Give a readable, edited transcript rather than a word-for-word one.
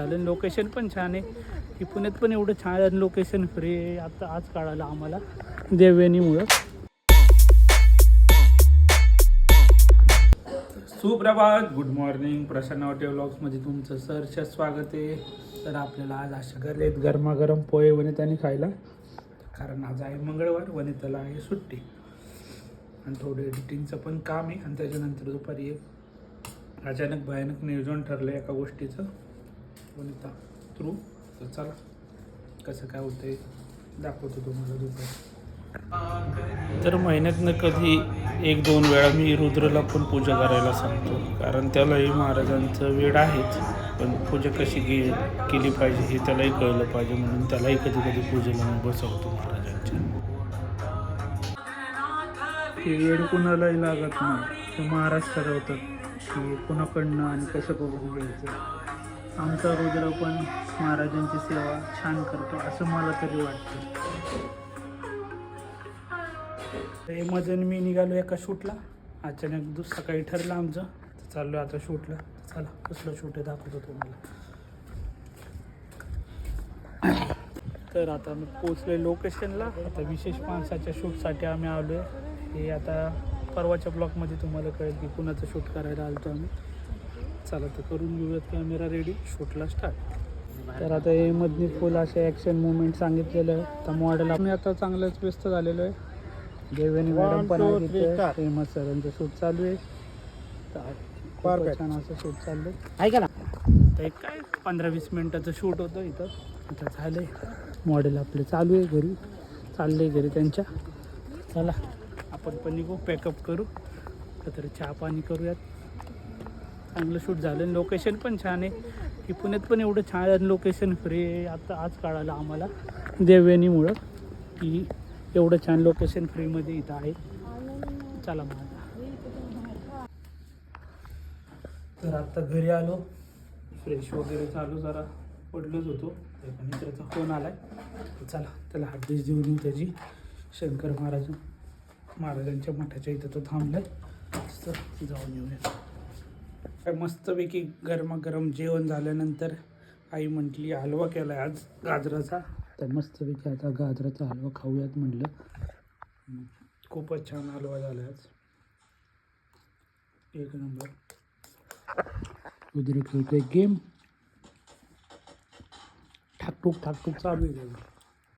झालं. लोकेशन पण छान आहे की पुण्यात पण एवढं छान लोकेशन फ्री आहे आता आज कळालं आम्हाला देवयानीमुळं. सुप्रभात, गुड मॉर्निंग. प्रसन्न हॉटेल व्लॉग्समध्ये तुमचं सहर्ष स्वागत आहे. तर आपल्याला आज अशा घरलेत गरमागरम पोहे वनिताने खायला, कारण आज आहे मंगळवार, वनिताला आहे सुट्टी आणि थोडं एडिटिंगचं पण काम आहे. आणि त्याच्यानंतर दुपारी एक अचानक भयानक नियोजन ठरलं एका गोष्टीचं वनिता थ्रू. तर चला कसं काय होतंय दाखवतो तुम्हाला दुपारी. तर महिन्यातनं कधी 1-2 वेळा मी रुद्रला पण पूजा करायला सांगतो, कारण त्यालाही महाराजांचं वेळ आहेच, पण पूजा कशी केली पाहिजे हे त्यालाही कळलं पाहिजे, म्हणून त्यालाही कधी कधी पूजेला मी बसवतो महाराजांच्या. हे वेळ कुणालाही लागत नाही, ते महाराज ठरवतात की कुणाकडनं आणि कसं बघून घ्यायचं. आमचा रुद्र पण महाराजांची सेवा छान करतो असं मला तरी वाटतं. मजन मी निघालो एका शूटला, अचानक सकाळी ठरलं आमचं, तर चाललो आता शूटला. चला कसलं शूट आहे दाखवतो तुम्हाला. तर आता मी पोचलोय लोकेशनला. आता विशेष माणसाच्या शूटसाठी आम्ही आलो आहे. हे आता परवाच्या ब्लॉगमध्ये तुम्हाला कळेल की कुणाचं शूट करायला आलो आम्ही. चला तर करून घेऊयात कॅमेरा रेडी, शूटला स्टार्ट. तर आता हे मधनी फुल असे ॲक्शन मुवमेंट सांगितलेलं आहे. तर मॉडेल आम्ही आता चांगलंच व्यस्त झालेलो आहे. देवयानी मॅडम पण आहे तिथे, फेमस सरांचं शूट चालू आहे. तर छान असं शूट चाललं आहे का ना. तर एक काय 15-20 मिनटाचं शूट होतं इथं. इथं झालं आहे, मॉडेल आपले चालू आहे घरी, चाललं आहे घरी त्यांच्या. चला आपण पण निघू, पॅकअप करू, तर चहा पाणी करूयात. चांगलं शूट झालं. लोकेशन पण छान आहे की पुण्यात पण एवढं छान लोकेशन फ्री आहे आता आज कळालं आम्हाला देवयानीमुळं की एवढं छान लोकेशन फ्रीमध्ये इथं आहे. चला मग आता. तर आत्ता घरी आलो, फ्रेश वगैरे चालू, जरा पडलोच होतो, एका मित्राचा फोन आला आहे. चला त्याला हार्दिश देऊन येऊ त्याची. शंकर महाराजांच्या मठाच्या इथं तो थांबला आहे, तर जाऊन येऊया. काय मस्तपैकी गरमागरम जेवण झाल्यानंतर आई म्हटली हलवा केला आहे आज गाजराचा. तर मस्तपैकी आता गाजराचा हलवा खाऊयात म्हटलं. खूपच छान हलवा झाला आज, एक नंबर. उद्या खेळतोय गेम, ठाकटूक चालू आहे.